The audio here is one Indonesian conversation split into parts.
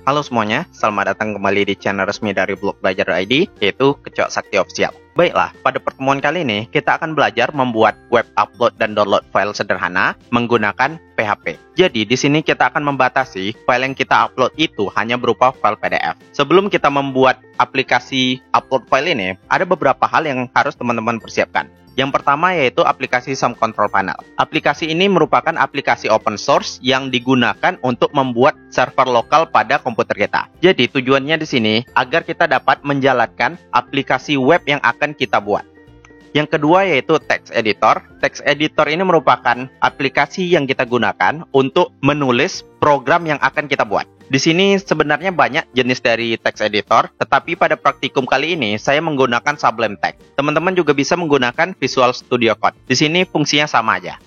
Halo semuanya, selamat datang kembali di channel resmi dari Blog Belajar ID, yaitu Kecoak Sakti Official. Baiklah, pada pertemuan kali ini kita akan belajar membuat web upload dan download file sederhana menggunakan PHP. Jadi di sini kita akan membatasi file yang kita upload itu hanya berupa file PDF. Sebelum kita membuat aplikasi upload file ini, ada beberapa hal yang harus teman-teman persiapkan. Yang pertama yaitu aplikasi Sum Control Panel. Aplikasi ini merupakan aplikasi open source yang digunakan untuk membuat server lokal pada komputer kita. Jadi tujuannya di sini agar kita dapat menjalankan aplikasi web yang akan kita buat. Yang kedua yaitu text editor. Text editor ini merupakan aplikasi yang kita gunakan untuk menulis program yang akan kita buat. Di sini sebenarnya banyak jenis dari text editor, tetapi pada praktikum kali ini saya menggunakan Sublime Text. Teman-teman juga bisa menggunakan Visual Studio Code. Di sini fungsinya sama aja.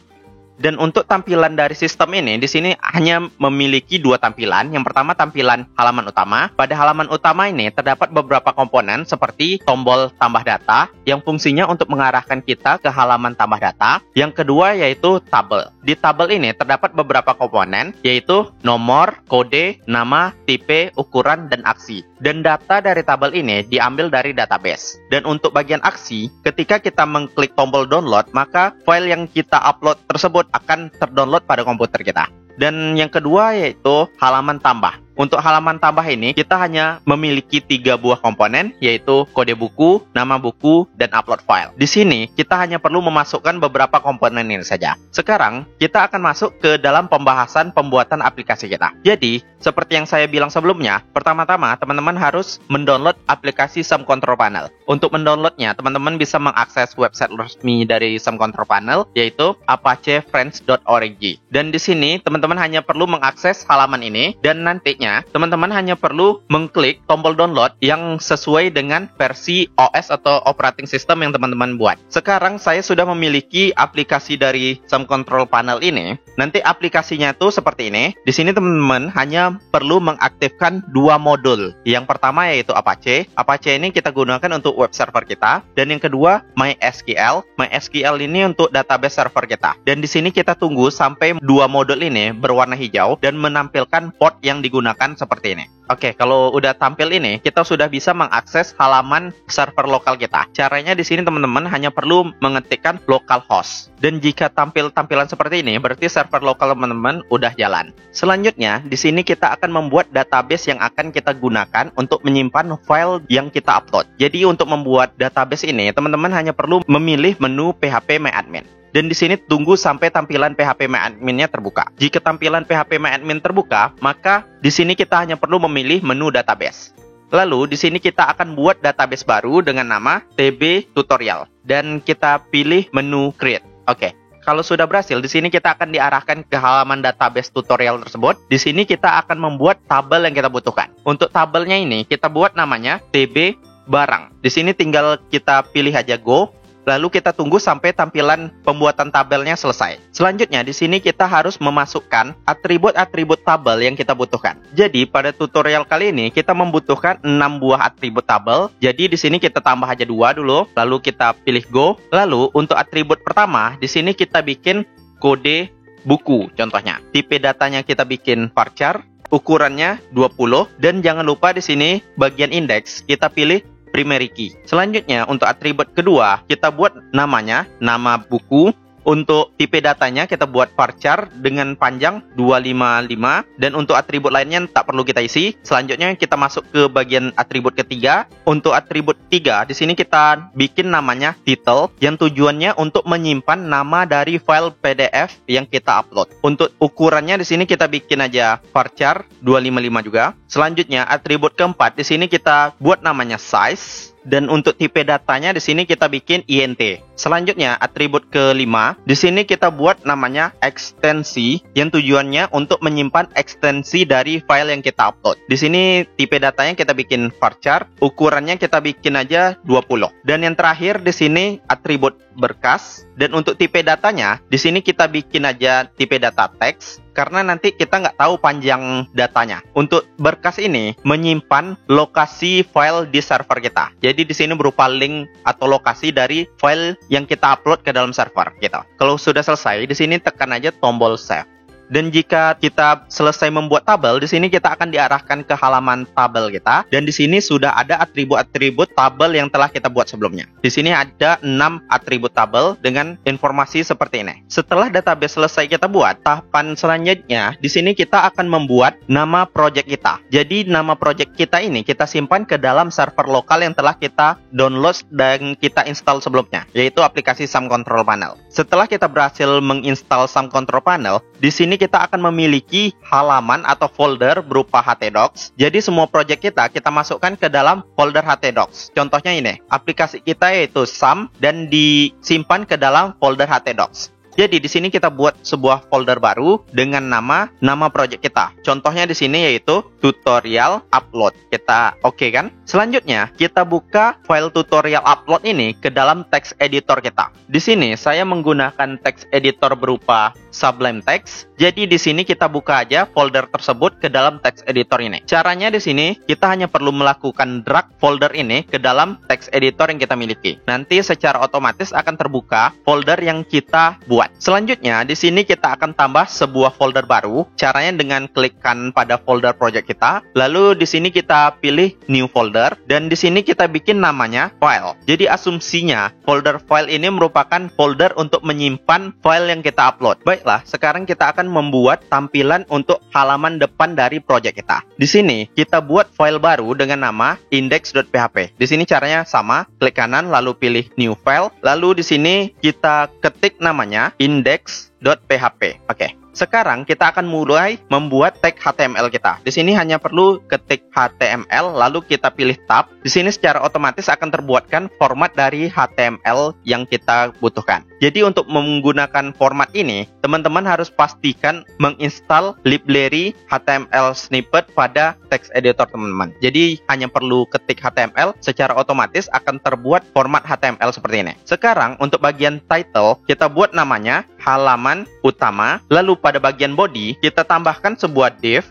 Dan untuk tampilan dari sistem ini, di sini hanya memiliki dua tampilan. Yang pertama tampilan halaman utama. Pada halaman utama ini terdapat beberapa komponen seperti tombol tambah data yang fungsinya untuk mengarahkan kita ke halaman tambah data. Yang kedua yaitu tabel. Di tabel ini terdapat beberapa komponen yaitu nomor, kode, nama, tipe, ukuran, dan aksi. Dan data dari tabel ini diambil dari database. Dan untuk bagian aksi, ketika kita mengklik tombol download, maka file yang kita upload tersebut akan terdownload pada komputer kita. Dan yang kedua yaitu halaman tambah. Untuk halaman tambah ini kita hanya memiliki 3 buah komponen yaitu kode buku, nama buku, dan upload file. Di sini kita hanya perlu memasukkan beberapa komponen ini saja. Sekarang kita akan masuk ke dalam pembahasan pembuatan aplikasi kita. Jadi seperti yang saya bilang sebelumnya, pertama-tama teman-teman harus mendownload aplikasi Sum Control Panel. Untuk mendownloadnya teman-teman bisa mengakses website resmi dari Sum Control Panel yaitu apachefriends.org. Dan di sini teman-teman hanya perlu mengakses halaman ini dan nantinya teman-teman hanya perlu mengklik tombol download yang sesuai dengan versi OS atau operating system yang teman-teman buat. Sekarang saya sudah memiliki aplikasi dari Sum Control Panel ini. Nanti aplikasinya itu seperti ini. Di sini teman-teman hanya perlu mengaktifkan 2 modul. Yang pertama yaitu Apache. Apache ini kita gunakan untuk web server kita. Dan yang kedua MySQL. MySQL ini untuk database server kita. Dan di sini kita tunggu sampai 2 modul ini berwarna hijau dan menampilkan port yang digunakan seperti ini. Oke, kalau udah tampil ini, kita sudah bisa mengakses halaman server lokal kita. Caranya di sini teman-teman hanya perlu mengetikkan localhost. Dan jika tampil tampilan seperti ini, berarti server lokal teman-teman udah jalan. Selanjutnya, di sini kita akan membuat database yang akan kita gunakan untuk menyimpan file yang kita upload. Jadi untuk membuat database ini, teman-teman hanya perlu memilih menu phpMyAdmin. Dan di sini tunggu sampai tampilan phpMyAdmin-nya terbuka. Jika tampilan phpMyAdmin terbuka, maka di sini kita hanya perlu memilih menu database. Lalu di sini kita akan buat database baru dengan nama TB Tutorial dan kita pilih menu Create. Oke. Kalau sudah berhasil, di sini kita akan diarahkan ke halaman database tutorial tersebut. Di sini kita akan membuat tabel yang kita butuhkan. Untuk tabelnya ini kita buat namanya TB Barang. Di sini tinggal kita pilih aja Go. Lalu kita tunggu sampai tampilan pembuatan tabelnya selesai. Selanjutnya di sini kita harus memasukkan atribut-atribut tabel yang kita butuhkan. Jadi pada tutorial kali ini kita membutuhkan 6 buah atribut tabel. Jadi di sini kita tambah aja 2 dulu, lalu kita pilih Go. Lalu untuk atribut pertama di sini kita bikin kode buku contohnya. Tipe datanya kita bikin varchar, ukurannya 20 dan jangan lupa di sini bagian indeks kita pilih primary key. Selanjutnya untuk atribut kedua kita buat namanya nama buku. Untuk tipe datanya kita buat varchar dengan panjang 255 dan untuk atribut lainnya tak perlu kita isi. Selanjutnya kita masuk ke bagian atribut ketiga. Untuk atribut 3 di sini kita bikin namanya title yang tujuannya untuk menyimpan nama dari file PDF yang kita upload. Untuk ukurannya di sini kita bikin aja varchar 255 juga. Selanjutnya atribut keempat di sini kita buat namanya size. Dan untuk tipe datanya di sini kita bikin int. Selanjutnya atribut kelima, di sini kita buat namanya ekstensi yang tujuannya untuk menyimpan ekstensi dari file yang kita upload. Di sini tipe datanya kita bikin varchar, ukurannya kita bikin aja 20. Dan yang terakhir di sini atribut berkas dan untuk tipe datanya di sini kita bikin aja tipe data teks karena nanti kita nggak tahu panjang datanya. Untuk berkas ini menyimpan lokasi file di server kita. Jadi di sini berupa link atau lokasi dari file yang kita upload ke dalam server gitu. Kalau sudah selesai, di sini tekan aja tombol save. Dan jika kita selesai membuat tabel, di sini kita akan diarahkan ke halaman tabel kita. Dan di sini sudah ada atribut-atribut tabel yang telah kita buat sebelumnya. Di sini ada 6 atribut tabel dengan informasi seperti ini. Setelah database selesai kita buat, tahapan selanjutnya di sini kita akan membuat nama project kita. Jadi nama project kita ini kita simpan ke dalam server lokal yang telah kita download dan kita install sebelumnya, yaitu aplikasi SAM Control Panel. Setelah kita berhasil menginstal SAM Control Panel, di sini kita akan memiliki halaman atau folder berupa htdocs. Jadi semua project kita masukkan ke dalam folder htdocs. Contohnya ini, aplikasi kita yaitu SAM dan disimpan ke dalam folder htdocs. Jadi di sini kita buat sebuah folder baru dengan nama project kita. Contohnya di sini yaitu tutorial upload. Kita oke kan? Selanjutnya kita buka file tutorial upload ini ke dalam text editor kita. Di sini saya menggunakan text editor berupa Sublime Text. Jadi di sini kita buka aja folder tersebut ke dalam text editor ini. Caranya di sini kita hanya perlu melakukan drag folder ini ke dalam text editor yang kita miliki. Nanti secara otomatis akan terbuka folder yang kita buat. Selanjutnya di sini kita akan tambah sebuah folder baru. Caranya dengan klikkan pada folder project kita. Lalu di sini kita pilih new folder dan di sini kita bikin namanya file. Jadi asumsinya folder file ini merupakan folder untuk menyimpan file yang kita upload. Baiklah, sekarang kita akan membuat tampilan untuk halaman depan dari project kita. Di sini kita buat file baru dengan nama index.php. Di sini caranya sama, klik kanan lalu pilih new file, lalu di sini kita ketik namanya index.php. Oke. Sekarang kita akan mulai membuat tag HTML kita. Di sini hanya perlu ketik HTML lalu kita pilih tab. Di sini secara otomatis akan terbuatkan format dari HTML yang kita butuhkan. Jadi untuk menggunakan format ini, teman-teman harus pastikan menginstal library HTML snippet pada text editor teman-teman. Jadi hanya perlu ketik HTML, secara otomatis akan terbuat format HTML seperti ini. Sekarang untuk bagian title, kita buat namanya halaman utama. Lalu pada bagian body, kita tambahkan sebuah div.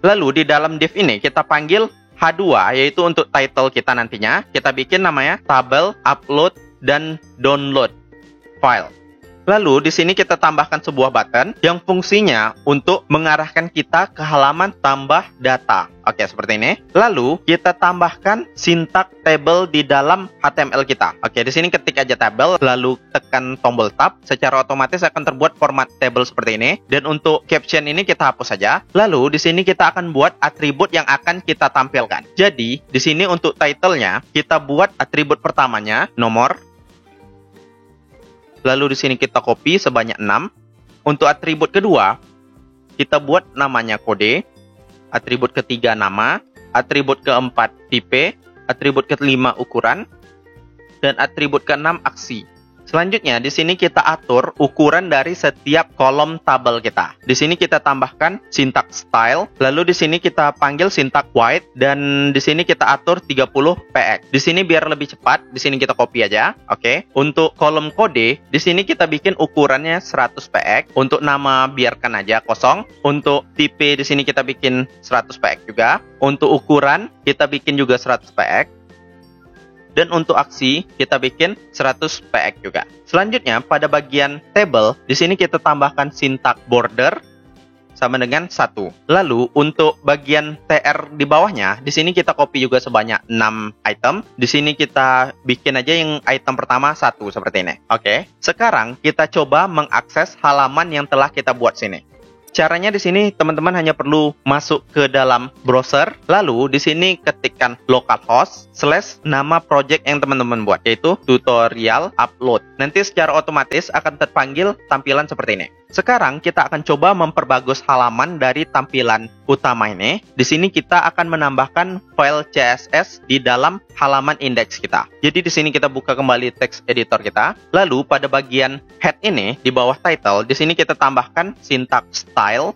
Lalu di dalam div ini kita panggil H2, yaitu untuk title kita nantinya. Kita bikin namanya tabel, upload, dan download file. Lalu di sini kita tambahkan sebuah button yang fungsinya untuk mengarahkan kita ke halaman tambah data. Oke, seperti ini. Lalu kita tambahkan sintak table di dalam HTML kita. Oke, di sini ketik aja table, lalu tekan tombol tab, secara otomatis akan terbuat format table seperti ini. Dan untuk caption ini kita hapus saja. Lalu di sini kita akan buat atribut yang akan kita tampilkan. Jadi di sini untuk title-nya kita buat atribut pertamanya nomor. Lalu di sini kita copy sebanyak 6. Untuk atribut kedua, kita buat namanya kode. Atribut ketiga nama. Atribut keempat tipe. Atribut kelima ukuran. Dan atribut keenam aksi. Selanjutnya, di sini kita atur ukuran dari setiap kolom tabel kita. Di sini kita tambahkan sintak style, lalu di sini kita panggil sintak white, dan di sini kita atur 30 px. Di sini biar lebih cepat, di sini kita copy aja. Oke. Untuk kolom kode, di sini kita bikin ukurannya 100 px. Untuk nama biarkan aja kosong. Untuk tipe di sini kita bikin 100 px juga. Untuk ukuran kita bikin juga 100 px. Dan untuk aksi, kita bikin 100 px juga. Selanjutnya, pada bagian table, di sini kita tambahkan sintak border sama dengan 1. Lalu, untuk bagian tr di bawahnya, di sini kita copy juga sebanyak 6 item. Di sini kita bikin aja yang item pertama 1, seperti ini. Oke. Sekarang, kita coba mengakses halaman yang telah kita buat sini. Caranya di sini teman-teman hanya perlu masuk ke dalam browser, lalu di sini ketikkan localhost / nama project yang teman-teman buat, yaitu tutorial upload. Nanti secara otomatis akan terpanggil tampilan seperti ini. Sekarang kita akan coba memperbagus halaman dari tampilan utama ini. Di sini kita akan menambahkan file CSS di dalam halaman indeks kita. Jadi di sini kita buka kembali text editor kita. Lalu pada bagian head ini di bawah title, di sini kita tambahkan sintak style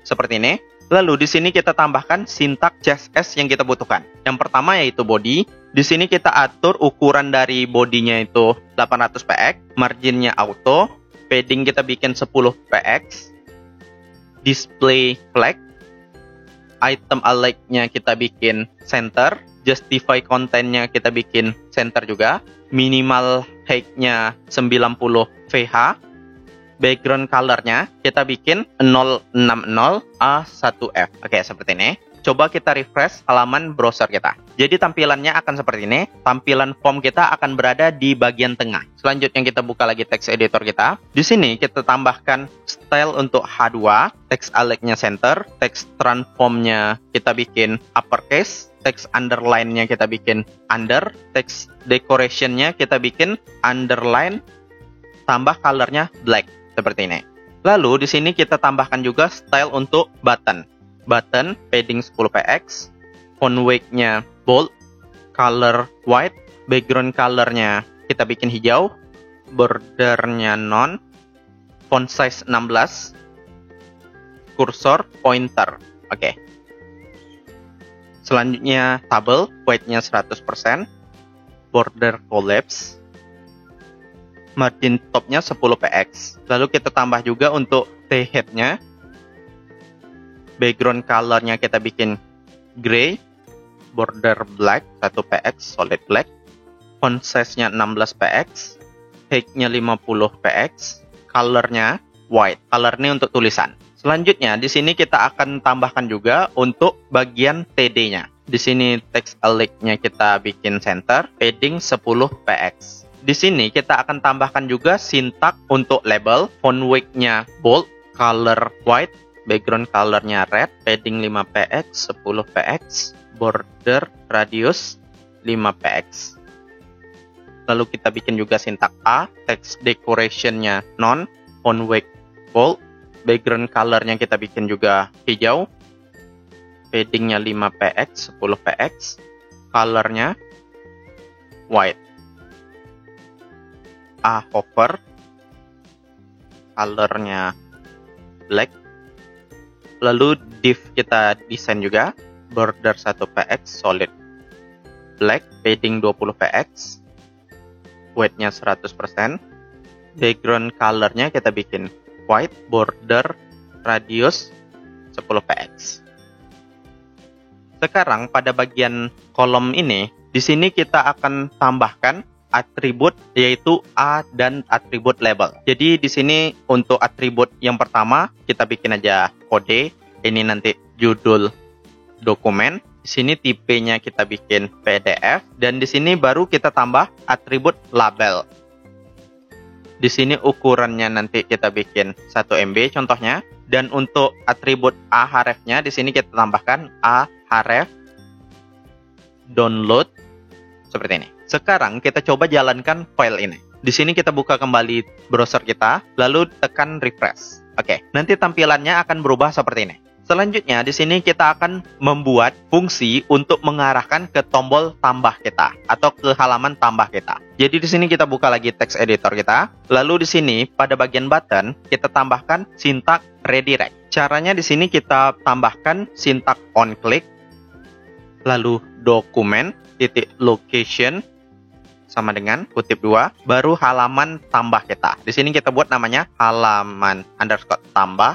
seperti ini. Lalu di sini kita tambahkan sintak CSS yang kita butuhkan. Yang pertama yaitu body. Di sini kita atur ukuran dari bodinya itu 800 px, marginnya auto, padding kita bikin 10 px, display flag, item alike-nya kita bikin center, justify content-nya kita bikin center juga, minimal height-nya 90 VH, background colornya kita bikin 060A1F. Oke, seperti ini. Coba kita refresh halaman browser kita. Jadi tampilannya akan seperti ini. Tampilan form kita akan berada di bagian tengah. Selanjutnya kita buka lagi text editor kita. Di sini kita tambahkan style untuk H2, text align-nya center, text transform-nya kita bikin uppercase, text underline-nya kita bikin under, text decoration-nya kita bikin underline, tambah color-nya black seperti ini. Lalu di sini kita tambahkan juga style untuk button. Button padding 10 px, font weight-nya bold, color white, background color-nya kita bikin hijau, border-nya non, font size 16, cursor pointer. Oke. Selanjutnya table, weight-nya 100%, border collapse, margin top-nya 10 px. Lalu kita tambah juga untuk T-head-nya, background color-nya kita bikin gray, border black 1 px, solid black, font size-nya 16 px, height-nya 50 px, color-nya white. Color ini untuk tulisan. Selanjutnya di sini kita akan tambahkan juga untuk bagian TD-nya. Di sini text align-nya kita bikin center, padding 10 px. Di sini kita akan tambahkan juga syntax untuk label, font weight-nya bold, color white, background color-nya red, padding 5 px, 10 px, border radius 5 px. Lalu kita bikin juga syntax A, text decoration-nya non, font weight bold, background color-nya kita bikin juga hijau, padding-nya 5 px, 10 px, color-nya white. A hover, color-nya black. Lalu div kita desain juga, border 1 px, solid black, padding 20 px, weight-nya 100%, background color-nya kita bikin white, border radius 10 px. Sekarang pada bagian kolom ini, di sini kita akan tambahkan atribut yaitu A dan atribut label. Jadi di sini untuk atribut yang pertama kita bikin aja kode. Ini nanti judul dokumen. Di sini tipenya kita bikin PDF dan di sini baru kita tambah atribut label. Di sini ukurannya nanti kita bikin 1 MB contohnya, dan untuk atribut ahref-nya di sini kita tambahkan ahref download seperti ini. Sekarang kita coba jalankan file ini. Di sini kita buka kembali browser kita, lalu tekan refresh. Oke, nanti tampilannya akan berubah seperti ini. Selanjutnya di sini kita akan membuat fungsi untuk mengarahkan ke tombol tambah kita atau ke halaman tambah kita. Jadi di sini kita buka lagi text editor kita. Lalu di sini pada bagian button kita tambahkan syntax redirect. Caranya di sini kita tambahkan syntax on click, lalu dokumen titik location sama dengan kutip 2, baru halaman tambah kita. Di sini kita buat namanya halaman _tambah.php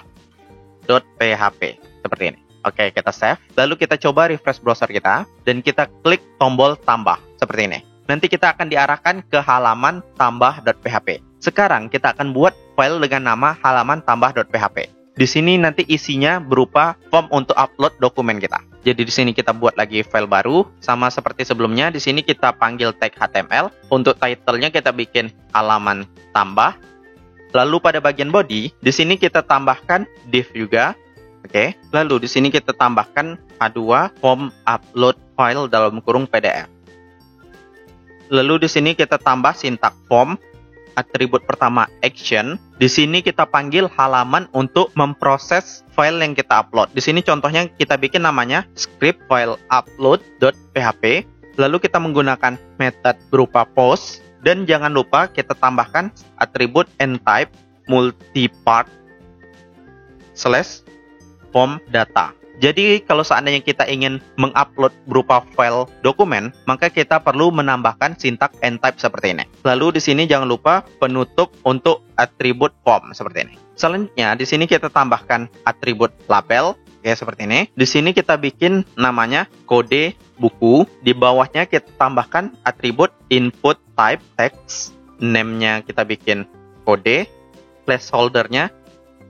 seperti ini. Oke, kita save. Lalu kita coba refresh browser kita dan kita klik tombol tambah seperti ini. Nanti kita akan diarahkan ke halaman tambah.php. Sekarang kita akan buat file dengan nama halaman tambah.php. Di sini nanti isinya berupa form untuk upload dokumen kita. Jadi di sini kita buat lagi file baru sama seperti sebelumnya. Di sini kita panggil tag HTML. Untuk title-nya kita bikin halaman tambah. Lalu pada bagian body, di sini kita tambahkan div juga. Oke. Lalu di sini kita tambahkan H2 form upload file dalam kurung PDF. Lalu di sini kita tambah syntax form. Atribut pertama action. Di sini kita panggil halaman untuk memproses file yang kita upload. Di sini contohnya kita bikin namanya script file upload.php. Lalu kita menggunakan method berupa post dan jangan lupa kita tambahkan atribut n-type multipart / form data. Jadi kalau seandainya kita ingin mengupload berupa file dokumen, maka kita perlu menambahkan syntax n-type seperti ini. Lalu di sini jangan lupa penutup untuk atribut form seperti ini. Selanjutnya di sini kita tambahkan atribut label kayak seperti ini. Di sini kita bikin namanya kode buku. Di bawahnya kita tambahkan atribut input type text. Name-nya kita bikin kode. placeholder-nya,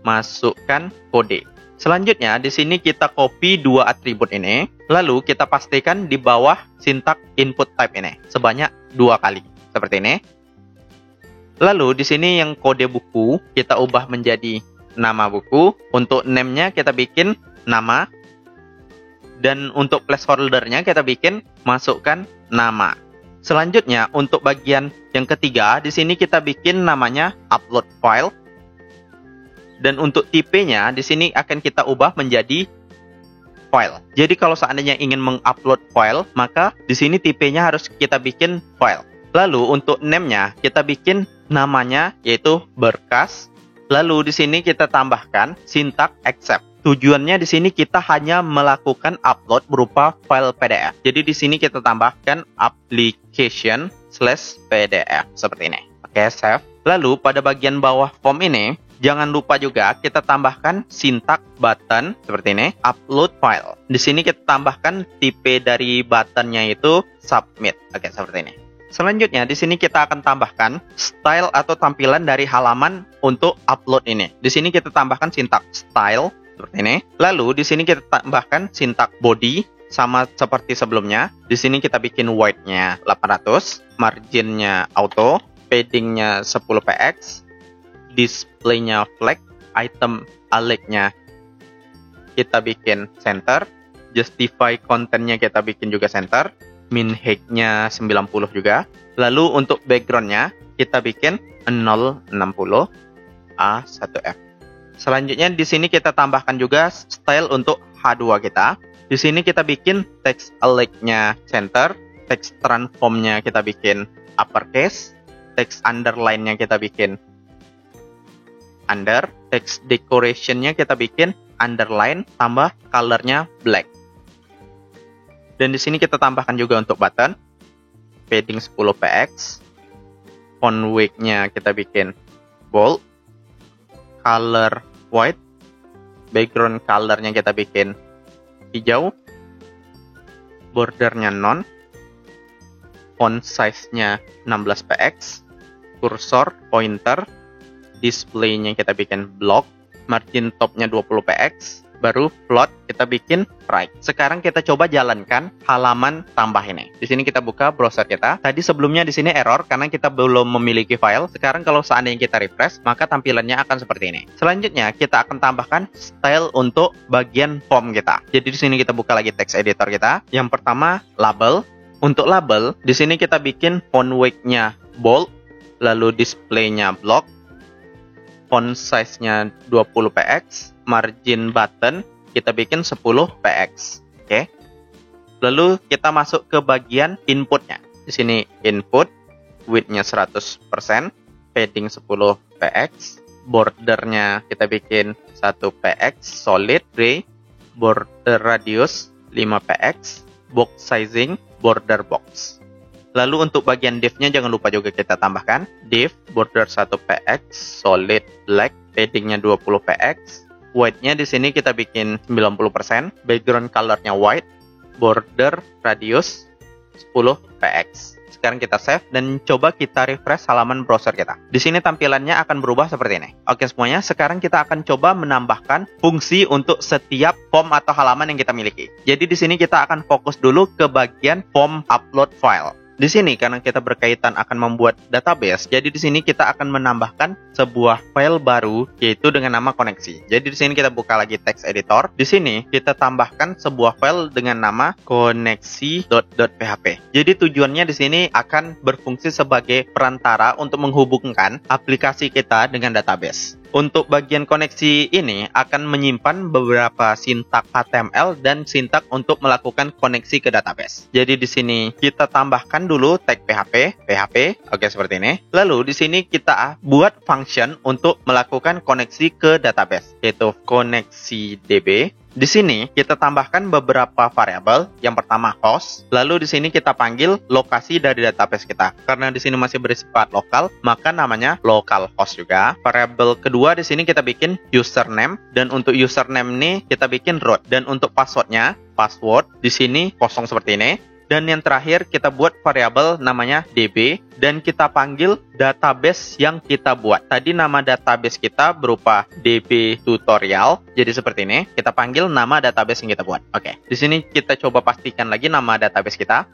masukkan kode. Selanjutnya, di sini kita copy dua atribut ini, lalu kita pastikan di bawah sintak input type ini sebanyak 2 kali, seperti ini. Lalu di sini yang kode buku kita ubah menjadi nama buku. Untuk name-nya kita bikin nama, dan untuk placeholder-nya kita bikin masukkan nama. Selanjutnya, untuk bagian yang ketiga, di sini kita bikin namanya upload file. Dan untuk tipenya, di sini akan kita ubah menjadi file. Jadi kalau seandainya ingin mengupload file, maka di sini tipenya harus kita bikin file. Lalu untuk name-nya, kita bikin namanya yaitu berkas. Lalu di sini kita tambahkan sintak accept. Tujuannya di sini kita hanya melakukan upload berupa file PDF. Jadi di sini kita tambahkan application/PDF seperti ini. Oke, save. Lalu pada bagian bawah form ini, jangan lupa juga kita tambahkan sintak button seperti ini, upload file. Di sini kita tambahkan tipe dari buttonnya itu submit. Oke, seperti ini. Selanjutnya di sini kita akan tambahkan style atau tampilan dari halaman untuk upload ini. Di sini kita tambahkan sintak style seperti ini. Lalu di sini kita tambahkan sintak body sama seperti sebelumnya. Di sini kita bikin width-nya 800, margin-nya auto, padding-nya 10 px, display-nya flag, item alert-nya kita bikin center, justify content-nya kita bikin juga center, min height-nya 90 juga. Lalu untuk background-nya kita bikin 060 A1F. Selanjutnya di sini kita tambahkan juga style untuk H2 kita. Di sini kita bikin text alert-nya center, text transform-nya kita bikin uppercase, text underline-nya kita bikin under, text decoration-nya kita bikin underline, tambah color-nya black. Dan di sini kita tambahkan juga untuk button, padding 10 px, font weight-nya kita bikin bold, color white, background color-nya kita bikin hijau, bordernya none, font size-nya 16 px, cursor, pointer, display-nya kita bikin block, margin top-nya 20 px, baru plot kita bikin right. Sekarang kita coba jalankan halaman tambah ini. Di sini kita buka browser kita. Tadi sebelumnya di sini error karena kita belum memiliki file. Sekarang kalau seandainya kita refresh, maka tampilannya akan seperti ini. Selanjutnya kita akan tambahkan style untuk bagian form kita. Jadi di sini kita buka lagi text editor kita. Yang pertama label. Untuk label di sini kita bikin font weight-nya bold, lalu display-nya block, font size-nya 20 px, margin button kita bikin 10 px. Oke. Lalu kita masuk ke bagian input-nya. Di sini input, width-nya 100%, padding 10 px, border-nya kita bikin 1 px, solid gray, border radius 5 px, box sizing, border box. Lalu untuk bagian div-nya jangan lupa juga kita tambahkan div, border 1 px, solid black, padding-nya 20 px, white-nya di sini kita bikin 90%, background color-nya white, border radius 10 px. Sekarang kita save dan coba kita refresh halaman browser kita. Di sini tampilannya akan berubah seperti ini. Oke semuanya, sekarang kita akan coba menambahkan fungsi untuk setiap form atau halaman yang kita miliki. Jadi di sini kita akan fokus dulu ke bagian form upload file. Di sini karena kita berkaitan akan membuat database, jadi di sini kita akan menambahkan sebuah file baru yaitu dengan nama koneksi. Jadi di sini kita buka lagi text editor. Di sini kita tambahkan sebuah file dengan nama koneksi.php. Jadi tujuannya di sini akan berfungsi sebagai perantara untuk menghubungkan aplikasi kita dengan database. Untuk bagian koneksi ini akan menyimpan beberapa sintak HTML dan sintak untuk melakukan koneksi ke database. Jadi di sini kita tambahkan dulu tag PHP, oke seperti ini. Lalu di sini kita buat function untuk melakukan koneksi ke database, yaitu koneksi DB. Di sini kita tambahkan beberapa variabel. Yang pertama host, lalu di sini kita panggil lokasi dari database kita. Karena di sini masih bersifat lokal, maka namanya localhost juga. Variabel kedua di sini kita bikin username, dan untuk username ini kita bikin root, dan untuk passwordnya password di sini kosong seperti ini. Dan yang terakhir kita buat variabel namanya db dan kita panggil database yang kita buat. Tadi nama database kita berupa db tutorial. Jadi seperti ini, kita panggil nama database yang kita buat. Oke, di sini kita coba pastikan lagi nama database kita.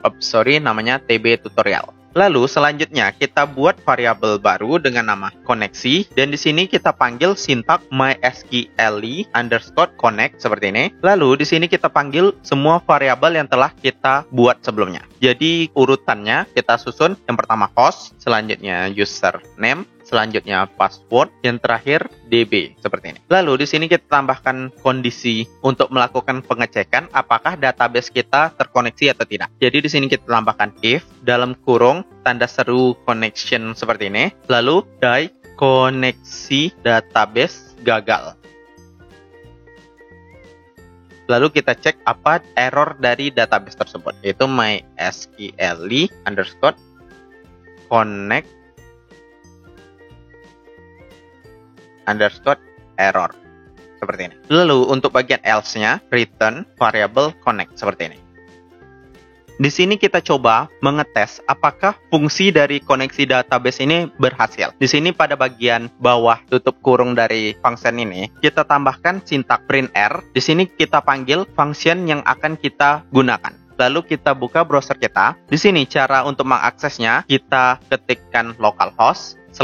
Namanya tb tutorial. Lalu selanjutnya kita buat variabel baru dengan nama koneksi dan di sini kita panggil sintak mysqli_connect seperti ini. Lalu di sini kita panggil semua variabel yang telah kita buat sebelumnya. Jadi urutannya kita susun, yang pertama host, selanjutnya username, selanjutnya password, yang terakhir db seperti ini. Lalu di sini kita tambahkan kondisi untuk melakukan pengecekan apakah database kita terkoneksi atau tidak. Jadi di sini kita tambahkan if dalam kurung tanda seru connection seperti ini. Lalu die koneksi database gagal. Lalu kita cek apa error dari database tersebut, yaitu mysqli_connect_error seperti ini. Lalu untuk bagian else-nya return variable connect seperti ini. Di sini kita coba mengetes apakah fungsi dari koneksi database ini berhasil. Di sini pada bagian bawah tutup kurung dari function ini, kita tambahkan sintak printr. Di sini kita panggil function yang akan kita gunakan. Lalu kita buka browser kita. Di sini cara untuk mengaksesnya, kita ketikkan localhost /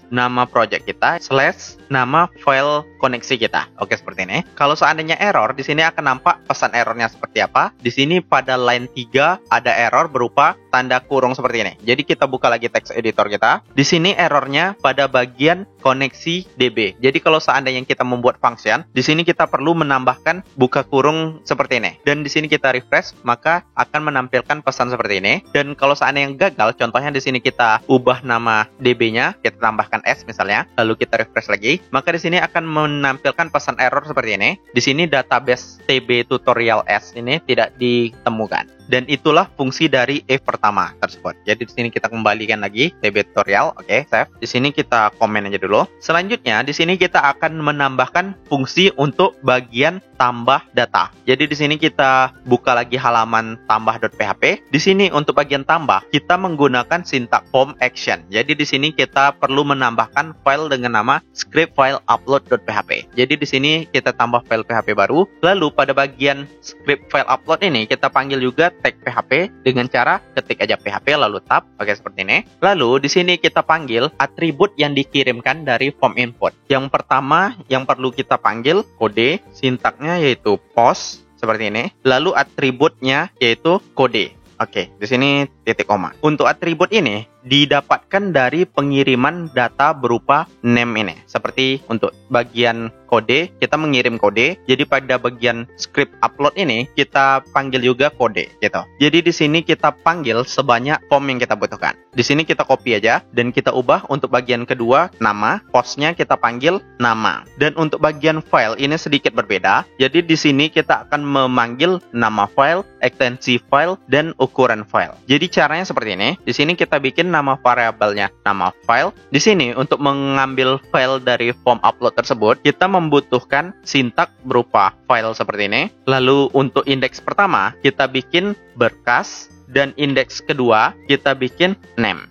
nama project kita / nama file koneksi kita. Oke, seperti ini. Kalau seandainya error, di sini akan nampak pesan errornya seperti apa. Di sini pada line 3 ada error berupa tanda kurung seperti ini. Jadi kita buka lagi text editor kita. Di sini errornya pada bagian koneksi db. Jadi kalau seandainya kita membuat function, di sini kita perlu menambahkan buka kurung seperti ini. Dan di sini kita refresh, maka akan menampilkan pesan seperti ini. Dan kalau seandainya gagal, contohnya di sini kita ubah nama db-nya, kita tambahkan s misalnya, lalu kita refresh lagi, maka di sini akan menampilkan pesan error seperti ini. Di sini database tb tutorial s ini tidak ditemukan. Dan itulah fungsi dari if pertama tersebut. Jadi di sini kita kembalikan lagi tb tutorial, oke, save. Di sini kita komen aja dulu. Selanjutnya di sini kita akan menambahkan fungsi untuk bagian tambah data. Jadi di sini kita buka lagi halaman tambah.php. Di sini untuk bagian tambah kita menggunakan sintak form action. Jadi di sini kita perlu menambahkan file dengan nama script file upload.php. Jadi di sini kita tambah file PHP baru. Lalu pada bagian script file upload ini kita panggil juga tag PHP dengan cara ketik aja PHP lalu tab. Oke, seperti ini. Lalu di sini kita panggil atribut yang dikirimkan dari form input. Yang pertama yang perlu kita panggil kode, sintaknya yaitu post seperti ini. Lalu atributnya yaitu kode. Oke, di sini titik koma. Untuk atribut ini didapatkan dari pengiriman data berupa name ini. Seperti untuk bagian kode, kita mengirim kode. Jadi pada bagian script upload ini kita panggil juga kode gitu. Jadi di sini kita panggil sebanyak form yang kita butuhkan. Di sini kita copy aja dan kita ubah untuk bagian kedua nama, postnya kita panggil nama. Dan untuk bagian file ini sedikit berbeda. Jadi di sini kita akan memanggil nama file, ekstensi file, dan ukuran file. Jadi caranya seperti ini. Di sini kita bikin nama variabelnya nama file. Di sini untuk mengambil file dari form upload tersebut, kita membutuhkan sintak berupa file seperti ini. Lalu untuk indeks pertama, kita bikin berkas dan indeks kedua kita bikin name.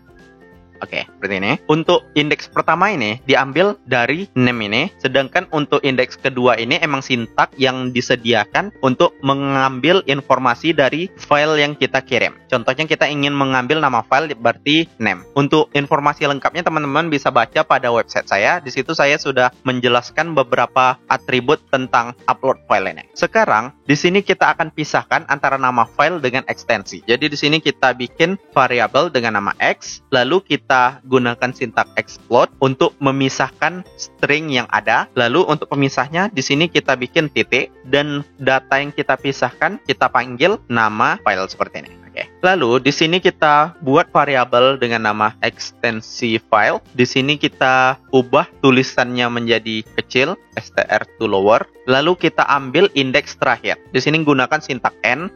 Oke, seperti ini. Untuk indeks pertama ini diambil dari name ini, sedangkan untuk indeks kedua ini emang sintak yang disediakan untuk mengambil informasi dari file yang kita kirim. Contohnya kita ingin mengambil nama file berarti name. Untuk informasi lengkapnya teman-teman bisa baca pada website saya. Di situ saya sudah menjelaskan beberapa atribut tentang upload file ini. Sekarang di sini kita akan pisahkan antara nama file dengan ekstensi. Jadi di sini kita bikin variabel dengan nama x, lalu kita gunakan sintak explode untuk memisahkan string yang ada. Lalu untuk pemisahnya di sini kita bikin titik dan data yang kita pisahkan kita panggil nama file seperti ini. Oke. Lalu di sini kita buat variabel dengan nama ekstensi file. Di sini kita ubah tulisannya menjadi kecil, str to lower. Lalu kita ambil indeks terakhir. Di sini gunakan sintak n.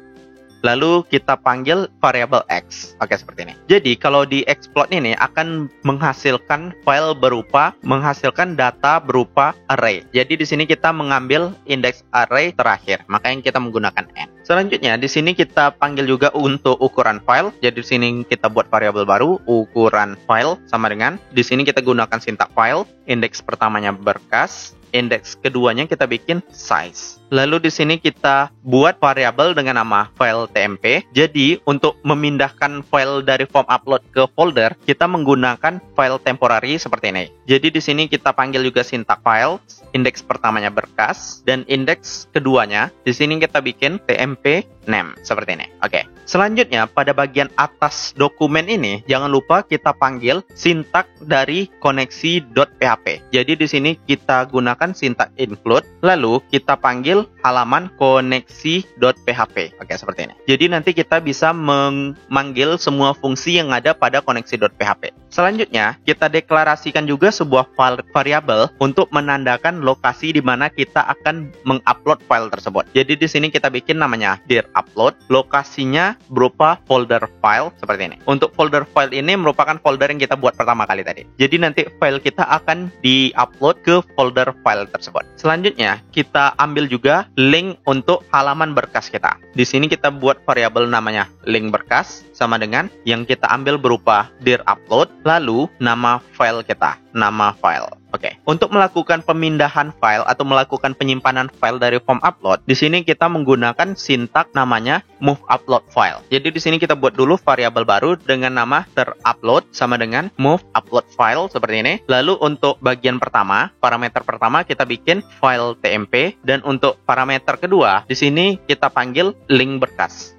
lalu kita panggil variabel X. Oke, seperti ini. Jadi kalau di exploit ini akan menghasilkan menghasilkan data berupa array. Jadi di sini kita mengambil indeks array terakhir, makanya kita menggunakan n. Selanjutnya di sini kita panggil juga untuk ukuran file. Jadi di sini kita buat variabel baru, ukuran file sama dengan di sini kita gunakan sintak file, indeks pertamanya berkas, indeks keduanya kita bikin size. Lalu di sini kita buat variabel dengan nama file tmp. Jadi untuk memindahkan file dari form upload ke folder, kita menggunakan file temporary seperti ini. Jadi di sini kita panggil juga sintak file, indeks pertamanya berkas, dan indeks keduanya di sini kita bikin tmp name seperti ini. Oke. Selanjutnya pada bagian atas dokumen ini jangan lupa kita panggil sintak dari koneksi.php. Jadi di sini kita gunakan sintak include, lalu kita panggil halaman koneksi.php. Oke, seperti ini. Jadi nanti kita bisa memanggil semua fungsi yang ada pada koneksi.php. Selanjutnya, kita deklarasikan juga sebuah variabel untuk menandakan lokasi di mana kita akan mengupload file tersebut. Jadi di sini kita bikin namanya dir upload, lokasinya berupa folder file seperti ini. Untuk folder file ini merupakan folder yang kita buat pertama kali tadi. Jadi nanti file kita akan di-upload ke folder file tersebut. Selanjutnya, kita ambil juga link untuk halaman berkas kita. Di sini kita buat variabel namanya link berkas sama dengan yang kita ambil berupa dir upload, lalu nama file kita, nama file. Oke. Untuk melakukan pemindahan file atau melakukan penyimpanan file dari form upload, di sini kita menggunakan sintak namanya move upload file. Jadi di sini kita buat dulu variabel baru dengan nama terupload sama dengan move upload file seperti ini. Lalu untuk bagian pertama, parameter pertama kita bikin file tmp, dan untuk parameter kedua di sini kita panggil link berkas.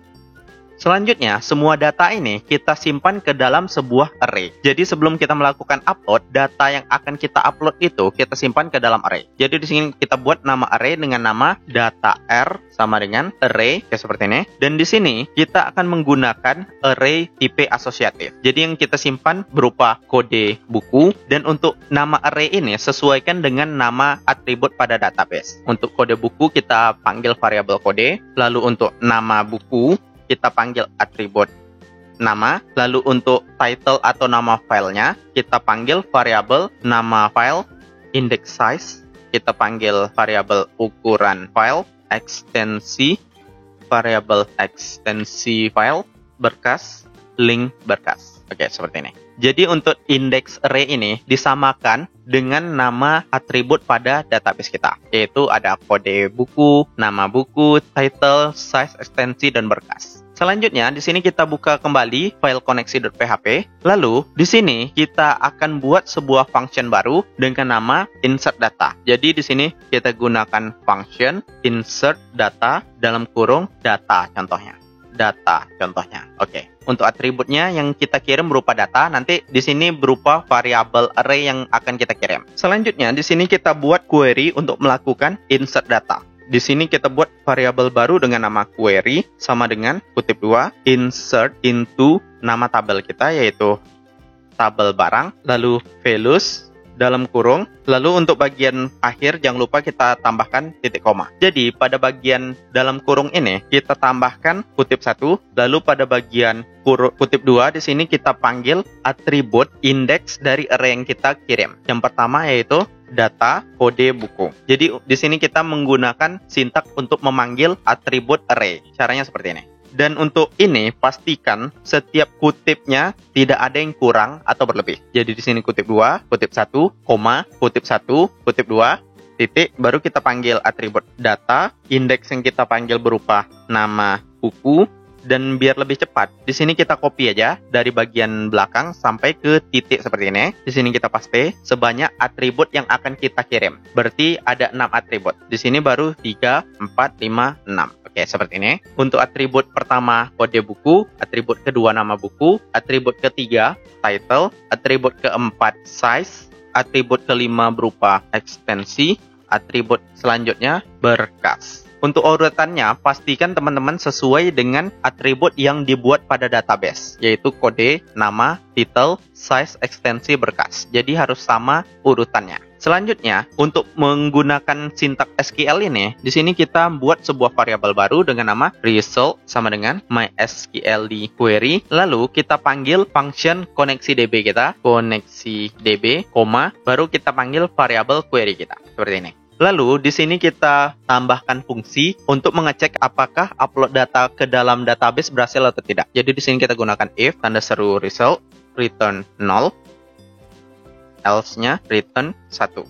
Selanjutnya, semua data ini kita simpan ke dalam sebuah array. Jadi sebelum kita melakukan upload, data yang akan kita upload itu kita simpan ke dalam array. Jadi di sini kita buat nama array dengan nama data r sama dengan array kayak seperti ini. Dan di sini kita akan menggunakan array tipe asosiatif. Jadi yang kita simpan berupa kode buku, dan untuk nama array ini sesuaikan dengan nama atribut pada database. Untuk kode buku kita panggil variabel kode, lalu untuk nama buku kita panggil atribut nama, lalu untuk title atau nama filenya kita panggil variabel nama file, index size kita panggil variabel ukuran file, ekstensi variabel ekstensi file, berkas link berkas. Oke, seperti ini. Jadi untuk index array ini disamakan dengan nama atribut pada database kita, yaitu ada kode buku, nama buku, title, size, ekstensi, dan berkas. Selanjutnya di sini kita buka kembali file koneksi.php. Lalu di sini kita akan buat sebuah function baru dengan nama insert data. Jadi di sini kita gunakan function insert data dalam kurung data contohnya. Oke. Untuk atributnya yang kita kirim berupa data, nanti di sini berupa variabel array yang akan kita kirim. Selanjutnya di sini kita buat query untuk melakukan insert data. Di sini kita buat variabel baru dengan nama query sama dengan kutip 2 insert into nama tabel kita, yaitu tabel barang, lalu values dalam kurung, lalu untuk bagian akhir jangan lupa kita tambahkan titik koma. Jadi pada bagian dalam kurung ini kita tambahkan kutip 1, lalu pada bagian kutip 2 di sini kita panggil atribut indeks dari array yang kita kirim. Yang pertama yaitu data kode buku. Jadi di sini kita menggunakan sintak untuk memanggil atribut array. Caranya seperti ini. Dan untuk ini pastikan setiap kutipnya tidak ada yang kurang atau berlebih. Jadi di sini kutip 2, kutip 1, koma, kutip 1, kutip 2, titik, baru kita panggil atribut data, indeks yang kita panggil berupa nama buku, dan biar lebih cepat, di sini kita copy aja dari bagian belakang sampai ke titik seperti ini. Di sini kita paste sebanyak atribut yang akan kita kirim. Berarti ada 6 atribut. Di sini baru 3, 4, 5, 6. Oke, seperti ini. Untuk atribut pertama kode buku, atribut kedua nama buku, atribut ketiga title, atribut keempat size, atribut kelima berupa ekstensi, atribut selanjutnya berkas. Untuk urutannya, pastikan teman-teman sesuai dengan atribut yang dibuat pada database, yaitu kode, nama, title, size, ekstensi, berkas. Jadi harus sama urutannya. Selanjutnya, untuk menggunakan sintak SQL ini, di sini kita buat sebuah variabel baru dengan nama result sama dengan mysql query. Lalu kita panggil function koneksi DB kita, koneksi DB, baru kita panggil variabel query kita. Seperti ini. Lalu di sini kita tambahkan fungsi untuk mengecek apakah upload data ke dalam database berhasil atau tidak. Jadi di sini kita gunakan if tanda seru result return 0, else-nya return 1.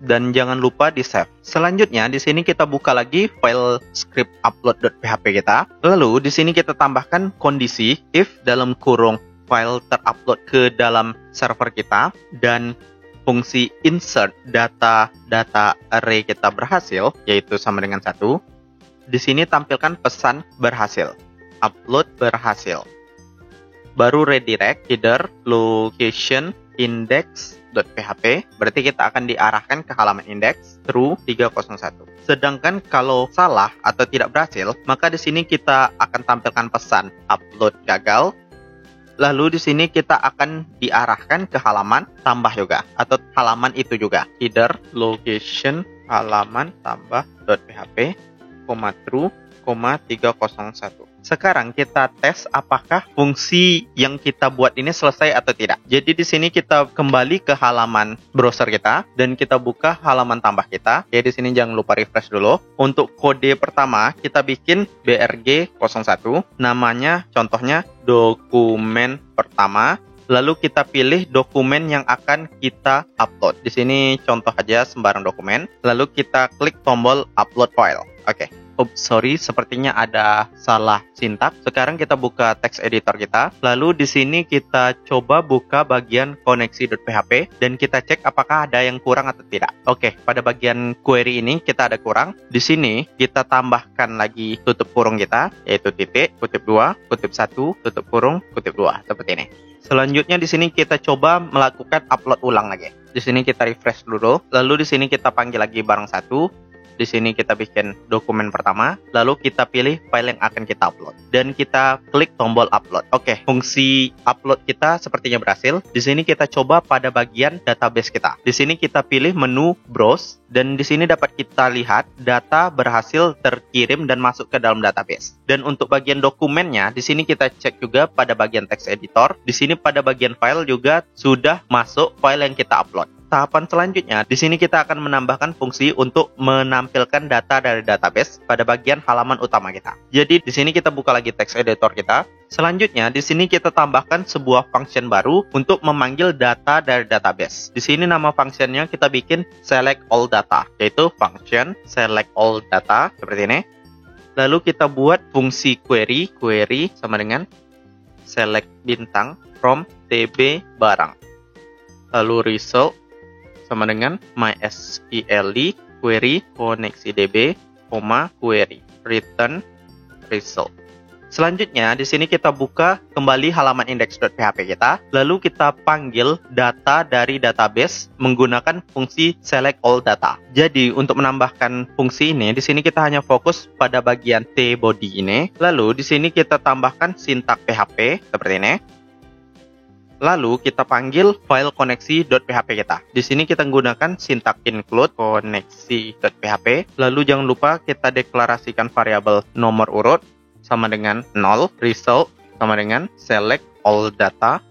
Dan jangan lupa di save. Selanjutnya di sini kita buka lagi file script upload.php kita. Lalu di sini kita tambahkan kondisi if dalam kurung file terupload ke dalam server kita dan fungsi insert data array kita berhasil, yaitu sama dengan 1. Di sini tampilkan pesan berhasil, upload berhasil. Baru redirect header location index.php, berarti kita akan diarahkan ke halaman index true 301. Sedangkan kalau salah atau tidak berhasil, maka di sini kita akan tampilkan pesan upload gagal. Lalu di sini kita akan diarahkan ke halaman tambah juga atau halaman itu juga. Header location halaman tambah.php, true, 301. Sekarang kita tes apakah fungsi yang kita buat ini selesai atau tidak. Jadi di sini kita kembali ke halaman browser kita dan kita buka halaman tambah kita. Ya, di sini jangan lupa refresh dulu. Untuk kode pertama kita bikin brg01, namanya contohnya dokumen pertama. Lalu kita pilih dokumen yang akan kita upload. Di sini contoh aja sembarang dokumen. Lalu kita klik tombol upload file. Oke. Sorry, sepertinya ada salah sintak. Sekarang kita buka text editor kita. Lalu di sini kita coba buka bagian koneksi.php dan kita cek apakah ada yang kurang atau tidak. Oke, pada bagian query ini kita ada kurang. Di sini kita tambahkan lagi tutup kurung kita, yaitu titik, kutip 2, kutip 1, tutup kurung, kutip 2, seperti ini. Selanjutnya di sini kita coba melakukan upload ulang lagi. Di sini kita refresh dulu. Lalu di sini kita panggil lagi barang 1. Di sini kita bikin dokumen pertama, lalu kita pilih file yang akan kita upload dan kita klik tombol upload. Oke, fungsi upload kita sepertinya berhasil. Di sini kita coba pada bagian database kita. Di sini kita pilih menu browse dan di sini dapat kita lihat data berhasil terkirim dan masuk ke dalam database. Dan untuk bagian dokumennya, di sini kita cek juga pada bagian text editor. Di sini pada bagian file juga sudah masuk file yang kita upload. Tahapan selanjutnya, di sini kita akan menambahkan fungsi untuk menampilkan data dari database pada bagian halaman utama kita. Jadi di sini kita buka lagi text editor kita. Selanjutnya, di sini kita tambahkan sebuah function baru untuk memanggil data dari database. Di sini nama functionnya kita bikin select all data, yaitu function select all data seperti ini. Lalu kita buat fungsi query sama dengan select bintang from tb barang. Lalu result sama dengan mysql query koneksi db, query return result. Selanjutnya di sini kita buka kembali halaman index.php kita, lalu kita panggil data dari database menggunakan fungsi select all data. Jadi untuk menambahkan fungsi ini, di sini kita hanya fokus pada bagian t body ini. Lalu di sini kita tambahkan sintak php seperti ini. Lalu kita panggil file koneksi.php kita. Di sini kita menggunakan sintak include koneksi.php. Lalu jangan lupa kita deklarasikan variabel nomor urut sama dengan 0, result sama dengan select all data,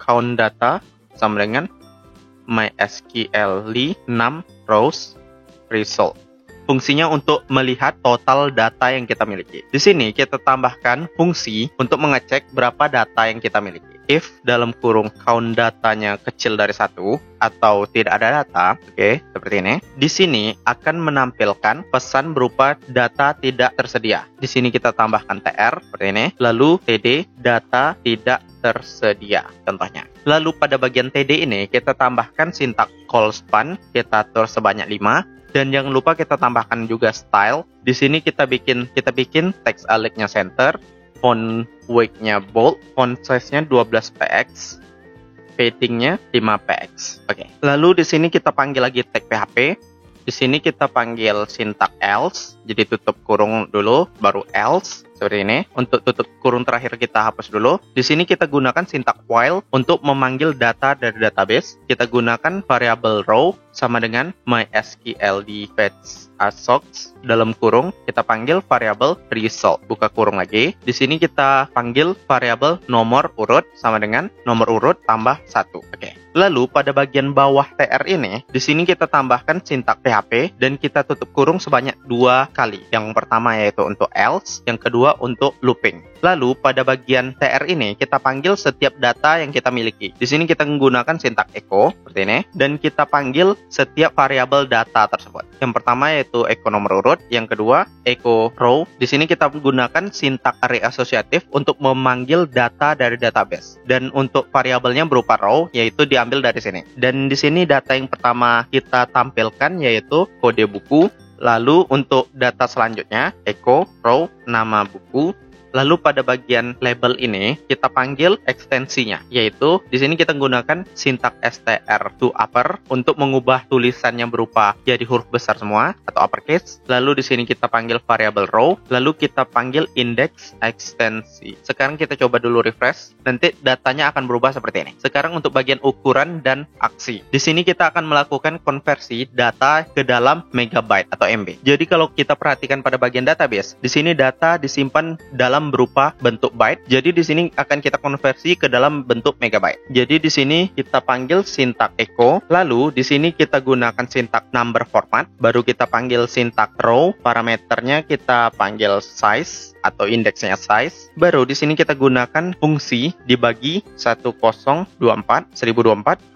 count data sama dengan mysql 6 rows result. Fungsinya untuk melihat total data yang kita miliki. Di sini kita tambahkan fungsi untuk mengecek berapa data yang kita miliki. If dalam kurung count datanya kecil dari 1 atau tidak ada data, oke, seperti ini. Di sini akan menampilkan pesan berupa data tidak tersedia. Di sini kita tambahkan tr seperti ini, lalu td data tidak tersedia contohnya. Lalu pada bagian td ini kita tambahkan sintak call span, kita atur sebanyak 5. Dan jangan lupa kita tambahkan juga style. Di sini kita bikin text align-nya center, font weight-nya bold, font size-nya 12px, padding-nya 5px. Oke. Lalu di sini kita panggil lagi tag php. Di sini kita panggil sintak else, jadi tutup kurung dulu, baru else seperti ini. Untuk tutup kurung terakhir kita hapus dulu. Di sini kita gunakan syntax while untuk memanggil data dari database. Kita gunakan variabel row sama dengan mysql di fetch assocs dalam kurung kita panggil variabel result, buka kurung lagi. Di sini kita panggil variabel nomor urut sama dengan nomor urut tambah 1. Oke. Lalu pada bagian bawah tr ini, di sini kita tambahkan syntax PHP dan kita tutup kurung sebanyak 2 kali. Yang pertama yaitu untuk else, yang kedua untuk looping. Lalu pada bagian tr ini kita panggil setiap data yang kita miliki. Di sini kita menggunakan syntax echo seperti ini dan kita panggil setiap variabel data tersebut. Yang pertama yaitu echo nomor urut, yang kedua echo row. Di sini kita menggunakan syntax array asosiatif untuk memanggil data dari database. Dan untuk variabelnya berupa row yaitu diambil dari sini. Dan di sini data yang pertama kita tampilkan yaitu kode buku. Lalu untuk data selanjutnya echo row nama buku. Lalu pada bagian label ini kita panggil ekstensinya, yaitu di sini kita menggunakan syntax str to upper untuk mengubah tulisannya berupa jadi huruf besar semua atau uppercase. Lalu di sini kita panggil variabel row, lalu kita panggil index ekstensi. Sekarang kita coba dulu refresh, nanti datanya akan berubah seperti ini. Sekarang untuk bagian ukuran dan aksi. Di sini kita akan melakukan konversi data ke dalam megabyte atau MB. Jadi kalau kita perhatikan pada bagian database, di sini data disimpan dalam berupa bentuk byte. Jadi di sini akan kita konversi ke dalam bentuk megabyte. Jadi di sini kita panggil syntax echo, lalu di sini kita gunakan syntax number format, baru kita panggil syntax row, parameternya kita panggil size atau indeksnya size. Baru di sini kita gunakan fungsi dibagi 1024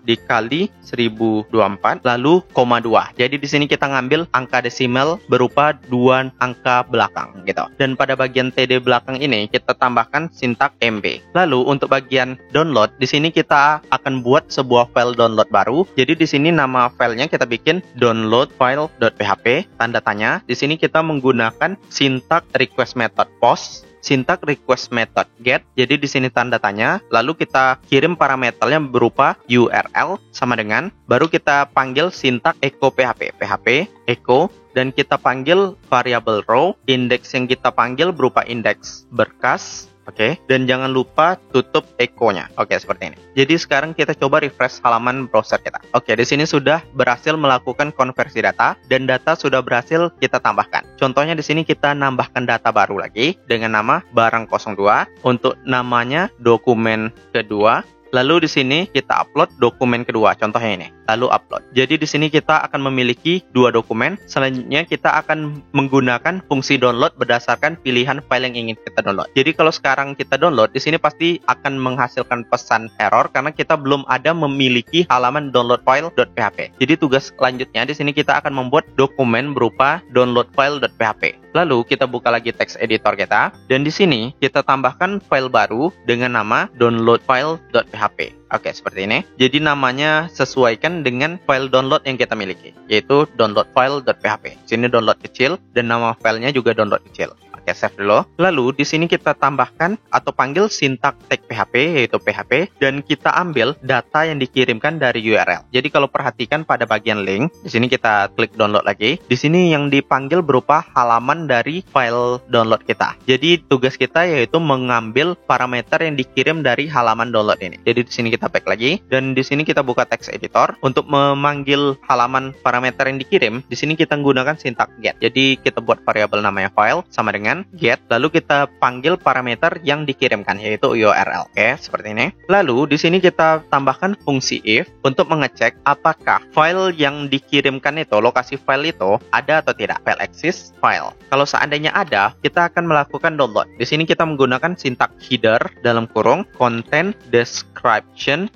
dikali 1024 lalu koma 2. Jadi di sini kita ngambil angka desimal berupa 2 angka belakang gitu. Dan pada bagian TD belakang ini kita tambahkan syntax MB. Lalu untuk bagian download di sini kita akan buat sebuah file download baru. Jadi di sini nama filenya kita bikin download file.php tanda tanya. Di sini kita menggunakan syntax request method post, syntax request method get. Jadi di sini tanda tanya, lalu kita kirim parameternya berupa URL sama dengan, baru kita panggil syntax echo php echo, dan kita panggil variabel row, indeks yang kita panggil berupa indeks berkas. Oke, dan jangan lupa tutup echo-nya. Oke, seperti ini. Jadi sekarang kita coba refresh halaman browser kita. Oke, di sini sudah berhasil melakukan konversi data dan data sudah berhasil kita tambahkan. Contohnya di sini kita nambahkan data baru lagi dengan nama barang 02 untuk namanya dokumen kedua. Lalu di sini kita upload dokumen kedua, contohnya ini. Lalu upload. Jadi di sini kita akan memiliki 2 dokumen. Selanjutnya kita akan menggunakan fungsi download berdasarkan pilihan file yang ingin kita download. Jadi kalau sekarang kita download, di sini pasti akan menghasilkan pesan error karena kita belum ada memiliki halaman download file.php. Jadi tugas selanjutnya di sini kita akan membuat dokumen berupa download file.php. Lalu kita buka lagi text editor kita dan di sini kita tambahkan file baru dengan nama download file.php. Oke, seperti ini. Jadi namanya sesuaikan dengan file download yang kita miliki, yaitu download file.php. Sini download kecil dan nama filenya juga download kecil. Oke, save dulu. Lalu di sini kita tambahkan atau panggil syntax tag PHP yaitu PHP dan kita ambil data yang dikirimkan dari URL. Jadi kalau perhatikan pada bagian link, di sini kita klik download lagi. Di sini yang dipanggil berupa halaman dari file download kita. Jadi tugas kita yaitu mengambil parameter yang dikirim dari halaman download ini. Jadi di sini kita back lagi dan di sini kita buka text editor untuk memanggil halaman parameter yang dikirim. Di sini kita menggunakan syntax get. Jadi kita buat variabel namanya file sama dengan get, lalu kita panggil parameter yang dikirimkan yaitu URL. Oke, seperti ini. Lalu di sini kita tambahkan fungsi if untuk mengecek apakah file yang dikirimkan itu, lokasi file itu ada atau tidak. File exist file. Kalau seandainya ada, kita akan melakukan download. Di sini kita menggunakan syntax header dalam kurung content description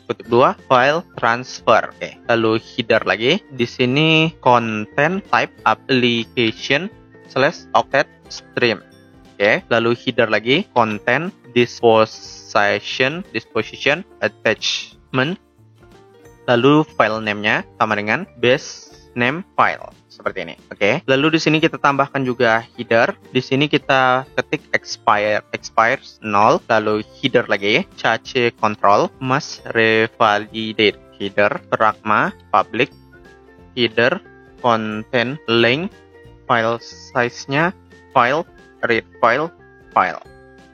kutip 2 file transfer. Oke, lalu header lagi. Di sini content type application /octet stream. Oke, lalu header lagi content disposition attachment. Lalu file name-nya sama dengan base name file seperti ini. Oke, lalu di sini kita tambahkan juga header. Di sini kita ketik expires 0, lalu header lagi cache control must revalidate header pragma public header content link file size-nya file read file, file.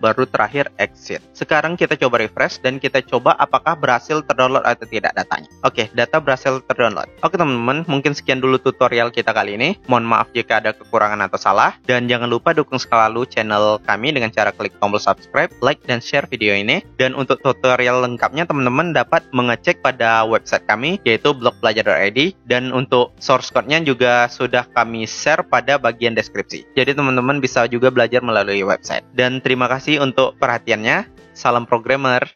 Baru terakhir exit. Sekarang kita coba refresh dan kita coba apakah berhasil terdownload atau tidak datanya. Oke, data berhasil terdownload. Oke teman-teman, mungkin sekian dulu tutorial kita kali ini. Mohon maaf jika ada kekurangan atau salah. Dan jangan lupa dukung selalu channel kami dengan cara klik tombol subscribe, like, dan share video ini. Dan untuk tutorial lengkapnya teman-teman dapat mengecek pada website kami yaitu blogbelajar.id. Dan untuk source code-nya juga sudah kami share pada bagian deskripsi. Jadi teman-teman bisa juga belajar melalui website. Dan terima kasih untuk perhatiannya. Salam programmer.